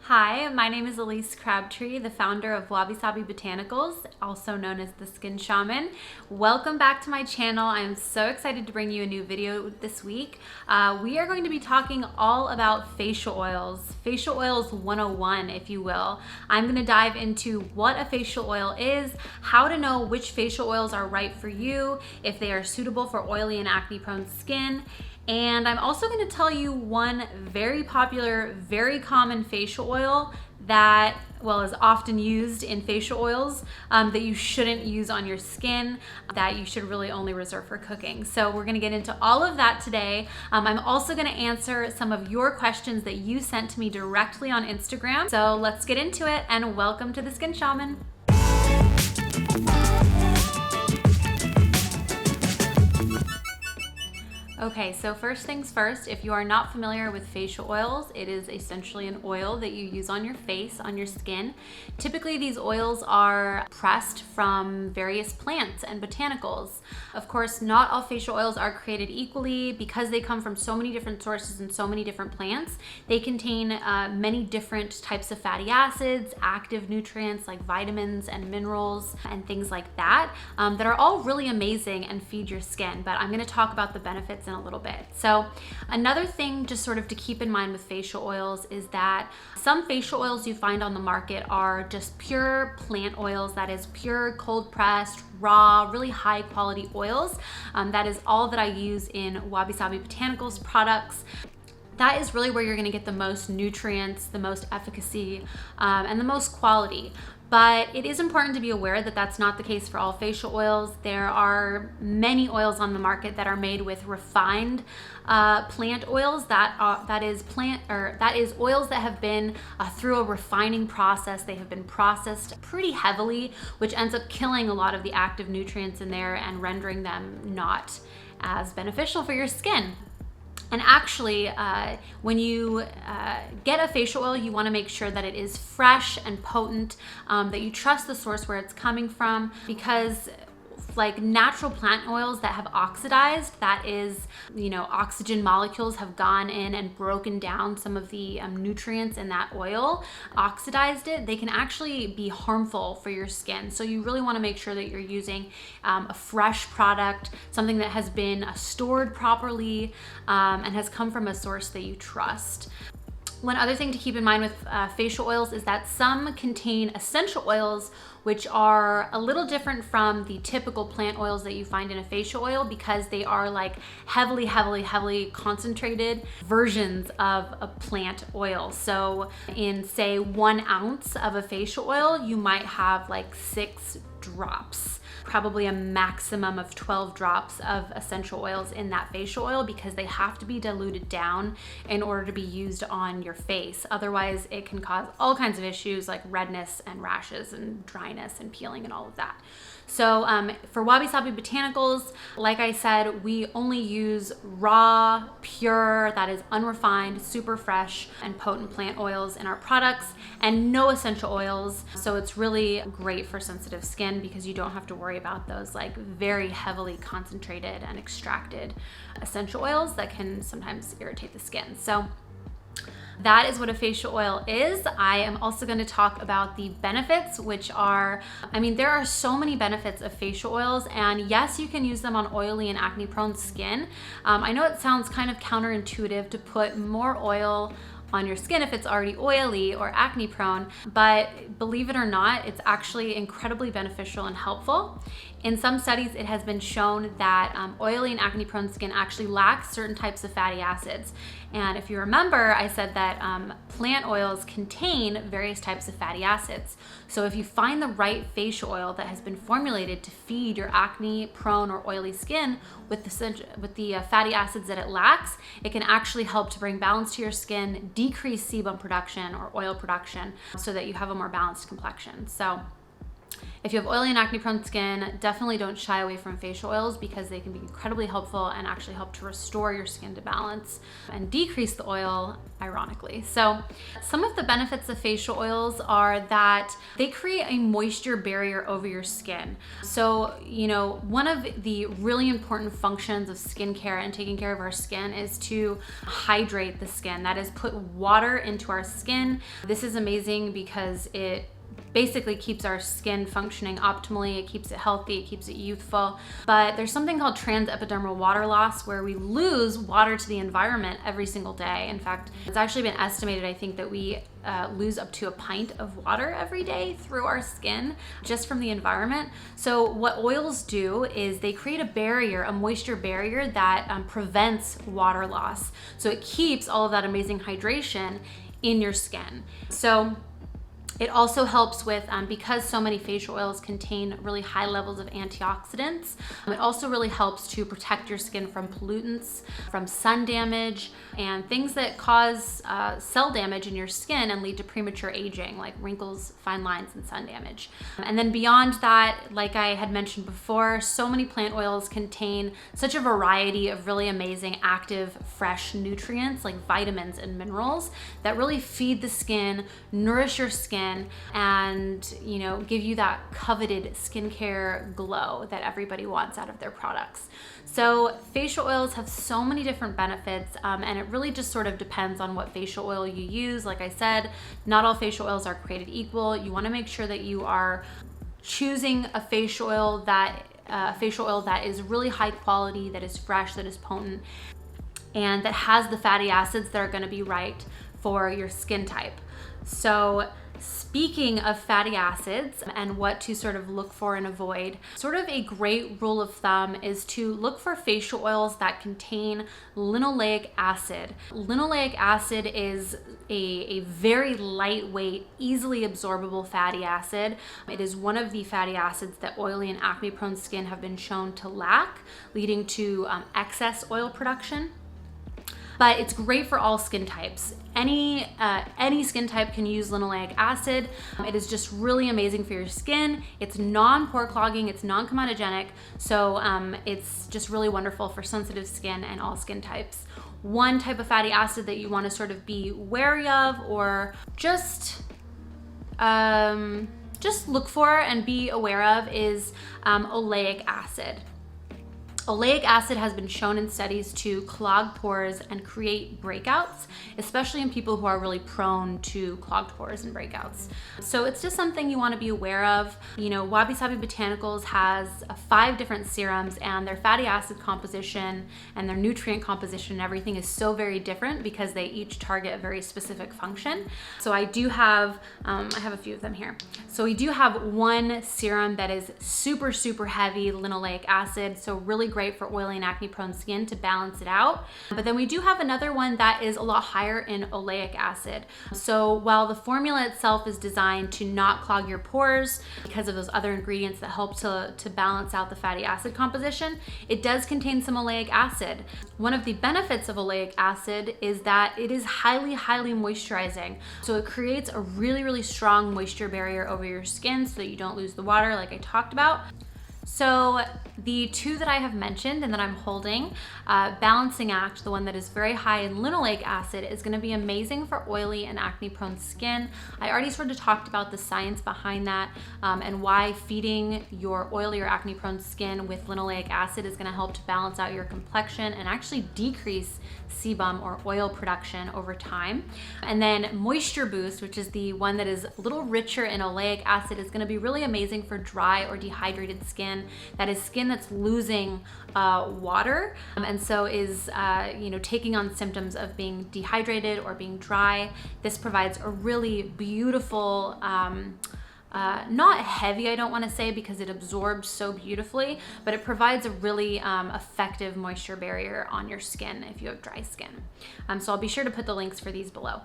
Hi, my name is Elise Crabtree, the founder of Wabi-Sabi Botanicals, also known as the Skin Shaman. Welcome back to my channel. I am so excited to bring you a new video this week. We are going to be talking all about facial oils 101, if you will. I'm going to dive into what a facial oil is, how to know which facial oils are right for you, if they are suitable for oily and acne-prone skin. And I'm also going to tell you one very popular, very common facial oil that, is often used in facial oils that you shouldn't use on your skin, that you should really only reserve for cooking. So we're going to get into all of that today. I'm also going to answer some of your questions that you sent to me directly on Instagram. So let's get into it, and welcome to the Skin Shaman. Okay, so first things first, if you are not familiar with facial oils, it is essentially an oil that you use on your face, on your skin. Typically, these oils are pressed from various plants and botanicals. Of course, not all facial oils are created equally because they come from so many different sources and so many different plants. They contain many different types of fatty acids, active nutrients like vitamins and minerals and things like that, that are all really amazing and feed your skin. But I'm going to talk about the benefits in a little bit. So another thing just sort of to keep in mind with facial oils is that some facial oils you find on the market are just pure plant oils, that is pure cold pressed, raw, really high quality oils. That is all that I use in Wabi-Sabi Botanicals products. That is really where you're gonna get the most nutrients, the most efficacy, and the most quality. But it is important to be aware that that's not the case for all facial oils. There are many oils on the market that are made with refined plant oils. That is oils that have been through a refining process. They have been processed pretty heavily, which ends up killing a lot of the active nutrients in there and rendering them not as beneficial for your skin. And actually, when you get a facial oil, you want to make sure that it is fresh and potent, that you trust the source where it's coming from, because like natural plant oils that have oxidized, that is, oxygen molecules have gone in and broken down some of the nutrients in that oil, oxidized it, they can actually be harmful for your skin. So you really want to make sure that you're using a fresh product, something that has been stored properly and has come from a source that you trust. One other thing to keep in mind with facial oils is that some contain essential oils, which are a little different from the typical plant oils that you find in a facial oil, because they are like heavily concentrated versions of a plant oil. So in, say, 1 ounce of a facial oil, you might have like 6 drops, probably a maximum of 12 drops of essential oils in that facial oil, because they have to be diluted down in order to be used on your face. Otherwise, it can cause all kinds of issues like redness and rashes and dryness and peeling and all of that. So for Wabi-Sabi Botanicals, like I said, we only use raw, pure, that is unrefined, super fresh and potent plant oils in our products, and no essential oils. So it's really great for sensitive skin because you don't have to worry about those like very heavily concentrated and extracted essential oils that can sometimes irritate the skin. So that is what a facial oil is. I am also going to talk about the benefits, which are, there are so many benefits of facial oils, and yes, you can use them on oily and acne-prone skin. I know it sounds kind of counterintuitive to put more oil on your skin if it's already oily or acne prone, but believe it or not, it's actually incredibly beneficial and helpful. In some studies, it has been shown that oily and acne prone skin actually lacks certain types of fatty acids. And if you remember, I said that plant oils contain various types of fatty acids. So if you find the right facial oil that has been formulated to feed your acne prone or oily skin with the fatty acids that it lacks, it can actually help to bring balance to your skin, decrease sebum production or oil production, so that you have a more balanced complexion. So If you have oily and acne prone skin, definitely don't shy away from facial oils because they can be incredibly helpful and actually help to restore your skin to balance and decrease the oil, ironically. So some of the benefits of facial oils are that they create a moisture barrier over your skin. So, one of the really important functions of skincare and taking care of our skin is to hydrate the skin. That is, put water into our skin. This is amazing because it basically keeps our skin functioning optimally. It keeps it healthy, it keeps it youthful. But there's something called transepidermal water loss, where we lose water to the environment every single day. In fact, it's actually been estimated, I think, that we lose up to a pint of water every day through our skin just from the environment. So what oils do is they create a barrier, a moisture barrier that prevents water loss. So it keeps all of that amazing hydration in your skin. So it also helps with, because so many facial oils contain really high levels of antioxidants, it also really helps to protect your skin from pollutants, from sun damage, and things that cause cell damage in your skin and lead to premature aging, like wrinkles, fine lines, and sun damage. And then beyond that, like I had mentioned before, so many plant oils contain such a variety of really amazing active, fresh nutrients like vitamins and minerals that really feed the skin, nourish your skin, and give you that coveted skincare glow that everybody wants out of their products. So facial oils have so many different benefits, and it really just sort of depends on what facial oil you use. Like I said, not all facial oils are created equal. You want to make sure that you are choosing a facial oil that is really high quality, that is fresh, that is potent, and that has the fatty acids that are going to be right for your skin type. So speaking of fatty acids and what to sort of look for and avoid, sort of a great rule of thumb is to look for facial oils that contain linoleic acid. Linoleic acid is a very lightweight, easily absorbable fatty acid. It is one of the fatty acids that oily and acne prone skin have been shown to lack, leading to excess oil production. But it's great for all skin types. Any skin type can use linoleic acid. It is just really amazing for your skin. It's non-pore clogging, it's non-comedogenic, so it's just really wonderful for sensitive skin and all skin types. One type of fatty acid that you want to sort of be wary of, or just look for and be aware of, is oleic acid. Oleic acid has been shown in studies to clog pores and create breakouts, especially in people who are really prone to clogged pores and breakouts. So it's just something you want to be aware of. Wabi-Sabi Botanicals has 5 different serums, and their fatty acid composition and their nutrient composition and everything is so very different because they each target a very specific function. So I do have, I have a few of them here. So we do have one serum that is super, super heavy linoleic acid, so really great for oily and acne prone skin to balance it out. But then we do have another one that is a lot higher in oleic acid. So while the formula itself is designed to not clog your pores because of those other ingredients that help to balance out the fatty acid composition, it does contain some oleic acid. One of the benefits of oleic acid is that it is highly, highly moisturizing. So it creates a really, really strong moisture barrier over your skin so that you don't lose the water like I talked about. So the 2 that I have mentioned and that I'm holding, Balancing Act, the one that is very high in linoleic acid, is going to be amazing for oily and acne prone skin. I already sort of talked about the science behind that and why feeding your oily or acne prone skin with linoleic acid is going to help to balance out your complexion and actually decrease sebum or oil production over time. And then Moisture Boost, which is the one that is a little richer in oleic acid, is going to be really amazing for dry or dehydrated skin. That is skin that's losing water, and so is taking on symptoms of being dehydrated or being dry. This provides a really beautiful, not heavy, I don't want to say, because it absorbs so beautifully, but it provides a really effective moisture barrier on your skin if you have dry skin. So I'll be sure to put the links for these below.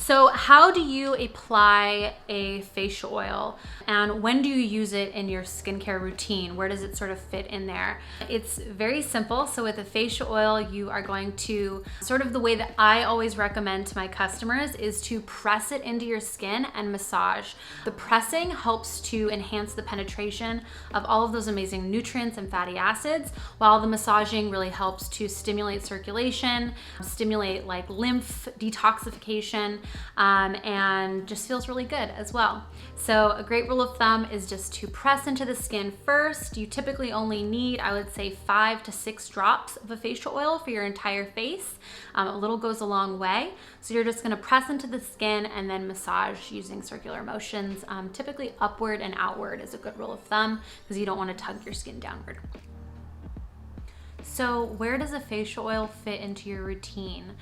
So how do you apply a facial oil, and when do you use it in your skincare routine? Where does it sort of fit in there? It's very simple. So with a facial oil, you are going to, sort of the way that I always recommend to my customers is to press it into your skin and massage. The pressing helps to enhance the penetration of all of those amazing nutrients and fatty acids, while the massaging really helps to stimulate circulation, stimulate like lymph detoxification, and just feels really good as well. So a great rule of thumb is just to press into the skin first. You typically only need, I would say, 5 to 6 drops of a facial oil for your entire face. A little goes a long way. So you're just gonna press into the skin and then massage using circular motions. Typically upward and outward is a good rule of thumb because you don't wanna tug your skin downward. So where does a facial oil fit into your routine?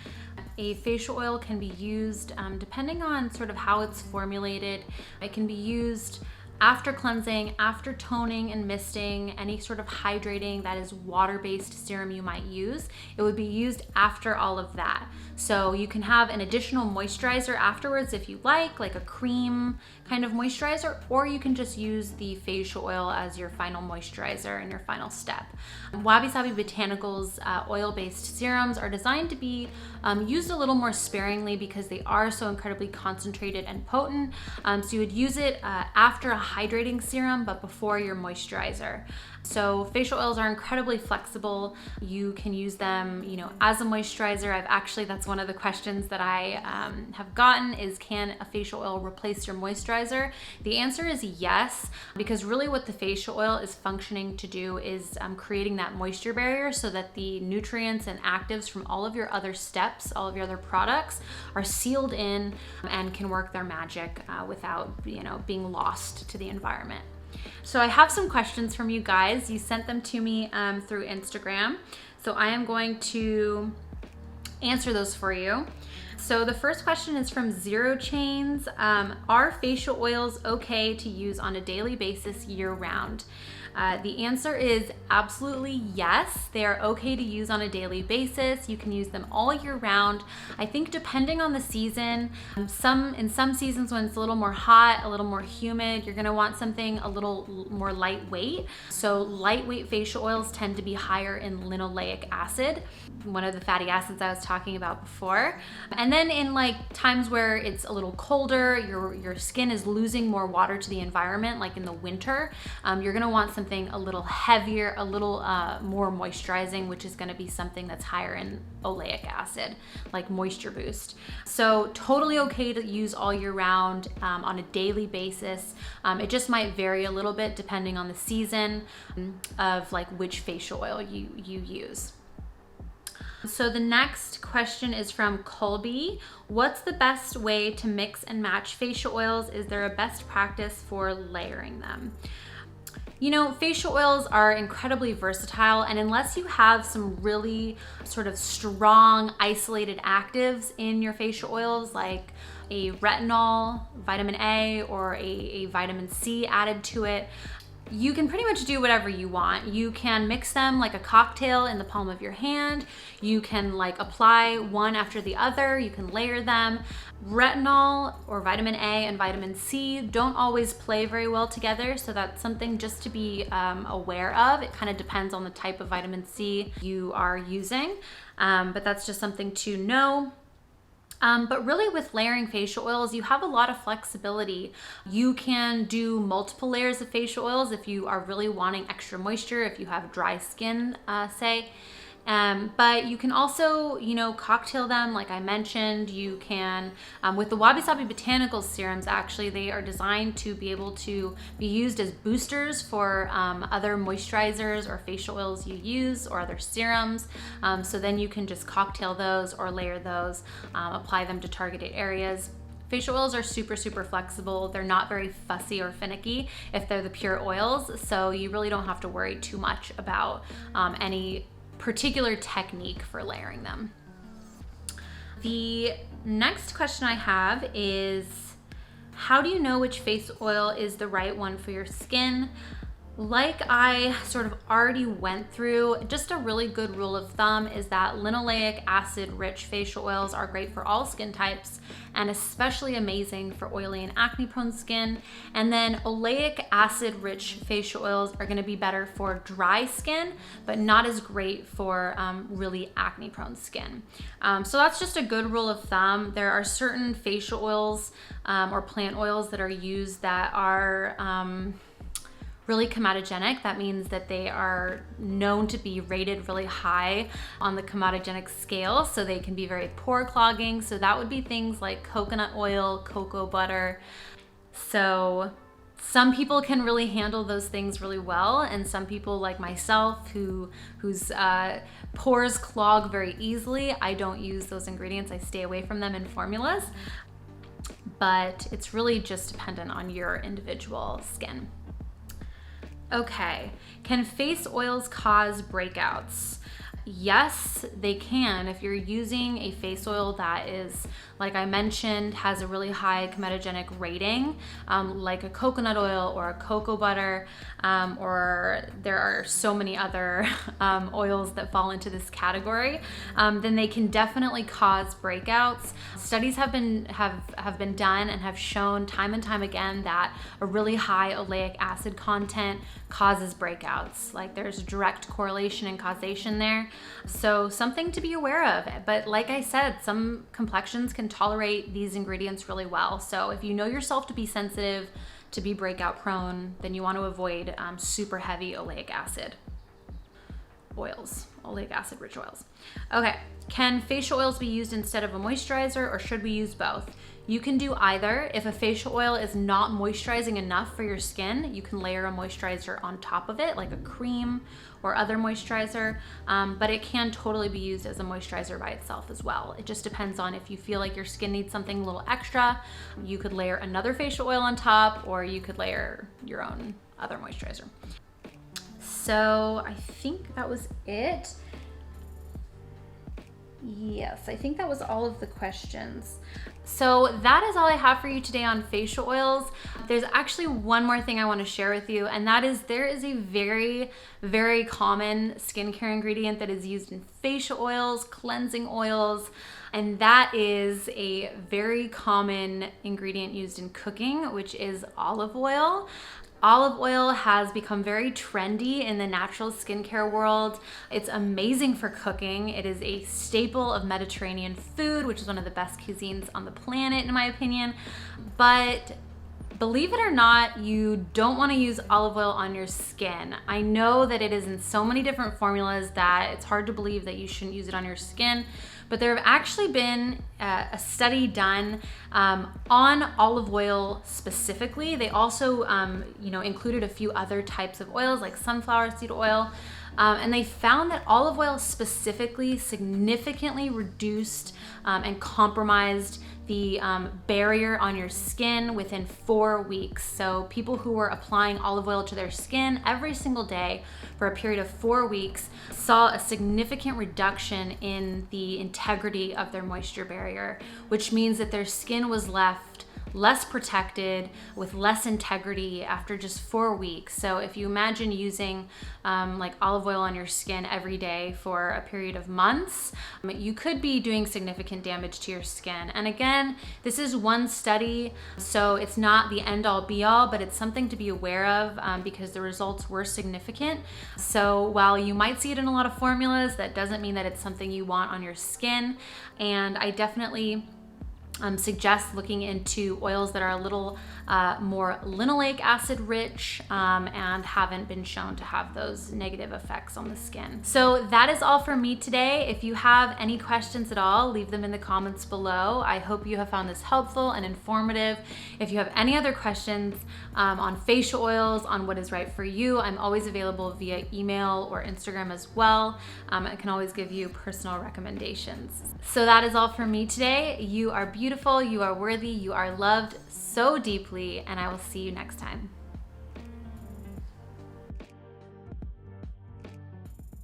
A facial oil can be used depending on sort of how it's formulated. It can be used after cleansing, after toning and misting, any sort of hydrating that is water-based serum you might use. It would be used after all of that. So you can have an additional moisturizer afterwards if you like a cream kind of moisturizer, or you can just use the facial oil as your final moisturizer and your final step. Wabi-Sabi Botanicals oil-based serums are designed to be used a little more sparingly because they are so incredibly concentrated and potent. So you would use it after a hydrating serum, but before your moisturizer. So facial oils are incredibly flexible. You can use them, as a moisturizer. That's one of the questions that I have gotten is, can a facial oil replace your moisturizer? The answer is yes, because really what the facial oil is functioning to do is creating that moisture barrier so that the nutrients and actives from all of your other steps, all of your other products are sealed in and can work their magic without, being lost to the environment. So I have some questions from you guys. You sent them to me through Instagram. So I am going to answer those for you. So the first question is from Zero Chains. Are facial oils okay to use on a daily basis year-round? The answer is absolutely yes. They are okay to use on a daily basis. You can use them all year round. I think depending on the season, in some seasons when it's a little more hot, a little more humid, you're gonna want something a little more lightweight. So lightweight facial oils tend to be higher in linoleic acid, one of the fatty acids I was talking about before. And then in times where it's a little colder, your skin is losing more water to the environment, like in the winter, you're gonna want something a little heavier, a little more moisturizing, which is gonna be something that's higher in oleic acid, like Moisture Boost. So totally okay to use all year round on a daily basis. It just might vary a little bit depending on the season of which facial oil you use. So the next question is from Colby. What's the best way to mix and match facial oils? Is there a best practice for layering them? Facial oils are incredibly versatile, and unless you have some really sort of strong isolated actives in your facial oils, like a retinol, vitamin A, or a vitamin C added to it, you can pretty much do whatever you want. You can mix them like a cocktail in the palm of your hand. You can apply one after the other. You can layer them. Retinol or vitamin A and vitamin C don't always play very well together, so that's something just to be aware of. It kind of depends on the type of vitamin C you are using, but that's just something to know. But really with layering facial oils, you have a lot of flexibility. You can do multiple layers of facial oils if you are really wanting extra moisture, if you have dry skin, say. But you can also, cocktail them, like I mentioned. You can, with the Wabi-Sabi Botanicals serums, actually, they are designed to be able to be used as boosters for other moisturizers or facial oils you use or other serums. So then you can just cocktail those or layer those, apply them to targeted areas. Facial oils are super, super flexible. They're not very fussy or finicky if they're the pure oils, so you really don't have to worry too much about any particular technique for layering them. The next question I have is, how do you know which face oil is the right one for your skin? Like I sort of already went through, just a really good rule of thumb is that linoleic acid rich facial oils are great for all skin types and especially amazing for oily and acne prone skin. And then oleic acid rich facial oils are gonna be better for dry skin, but not as great for really acne prone skin. So that's just a good rule of thumb. There are certain facial oils or plant oils that are used that are really comedogenic. That means that they are known to be rated really high on the comedogenic scale, so they can be very pore clogging. So that would be things like coconut oil, cocoa butter. So some people can really handle those things really well, and some people like myself whose pores clog very easily, I don't use those ingredients. I stay away from them in formulas, but it's really just dependent on your individual skin. Okay, can face oils cause breakouts? Yes, they can. If you're using a face oil that is, like I mentioned, has a really high comedogenic rating, like a coconut oil or a cocoa butter, or there are so many other oils that fall into this category, then they can definitely cause breakouts. Studies have been done and have shown time and time again that a really high oleic acid content causes breakouts. Like there's a direct correlation and causation there. So something to be aware of. But like I said, some complexions can tolerate these ingredients really well. So if you know yourself to be sensitive, to be breakout prone, then you want to avoid super heavy oleic acid oils, oleic acid rich oils. Okay, can facial oils be used instead of a moisturizer, or should we use both? You can do either. If a facial oil is not moisturizing enough for your skin, you can layer a moisturizer on top of it, like a cream or other moisturizer, but it can totally be used as a moisturizer by itself as well. It just depends on if you feel like your skin needs something a little extra. You could layer another facial oil on top, or you could layer your own other moisturizer. So I think that was it. Yes, I think that was all of the questions. So that is all I have for you today on facial oils. There's actually one more thing I want to share with you, and that is there is a very, very common skincare ingredient that is used in facial oils, cleansing oils, and that is a very common ingredient used in cooking, which is olive oil. Olive oil has become very trendy in the natural skincare world. It's amazing for cooking. It is a staple of Mediterranean food, which is one of the best cuisines on the planet, in my opinion. But believe it or not, you don't want to use olive oil on your skin. I know that it is in so many different formulas that it's hard to believe that you shouldn't use it on your skin. But there have actually been a study done on olive oil specifically. They also included a few other types of oils like sunflower seed oil. And they found that olive oil specifically significantly reduced and compromised the barrier on your skin within 4 weeks. So people who were applying olive oil to their skin every single day for a period of 4 weeks saw a significant reduction in the integrity of their moisture barrier, which means that their skin was left less protected with less integrity after just 4 weeks. So if you imagine using like olive oil on your skin every day for a period of months, you could be doing significant damage to your skin. And again, this is one study, so it's not the end all be all, but it's something to be aware of because the results were significant. So while you might see it in a lot of formulas, that doesn't mean that it's something you want on your skin. And I definitely suggest looking into oils that are a little more linoleic acid rich and haven't been shown to have those negative effects on the skin. So that is all for me today. If you have any questions at all, leave them in the comments below. I hope you have found this helpful and informative. If you have any other questions on facial oils, on what is right for you, I'm always available via email or Instagram as well. I can always give you personal recommendations. So that is all for me today. You are beautiful, you are worthy, you are loved so deeply, and I will see you next time.